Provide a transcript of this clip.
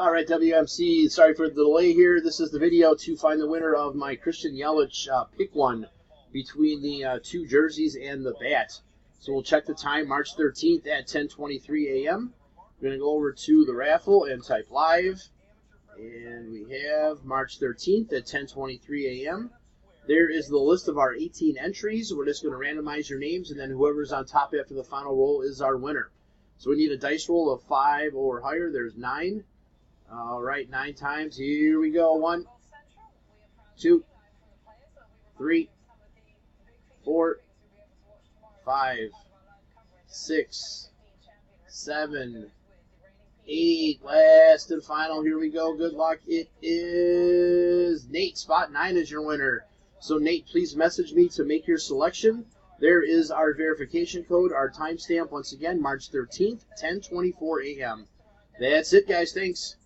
All right, WMC, sorry for the delay here. This is the video to find the winner of my Christian Yelich pick one between the two jerseys and the bat. So we'll check the time, March 13th at 10:23 a.m. We're going to go over to the raffle and type live. And we have March 13th at 10:23 a.m. There is the list of our 18 entries. We're just going to randomize your names, and then whoever's on top after the final roll is our winner. So we need a dice roll of 5 or higher. There's 9. All right, 9 times. Here we go. 1, 2, 3, 4, 5, 6, 7, 8. Last and final. Here we go. Good luck. It is Nate. Spot 9 is your winner. So, Nate, please message me to make your selection. There is our verification code, our timestamp, once again, March 13th, 10:24 a.m. That's it, guys. Thanks.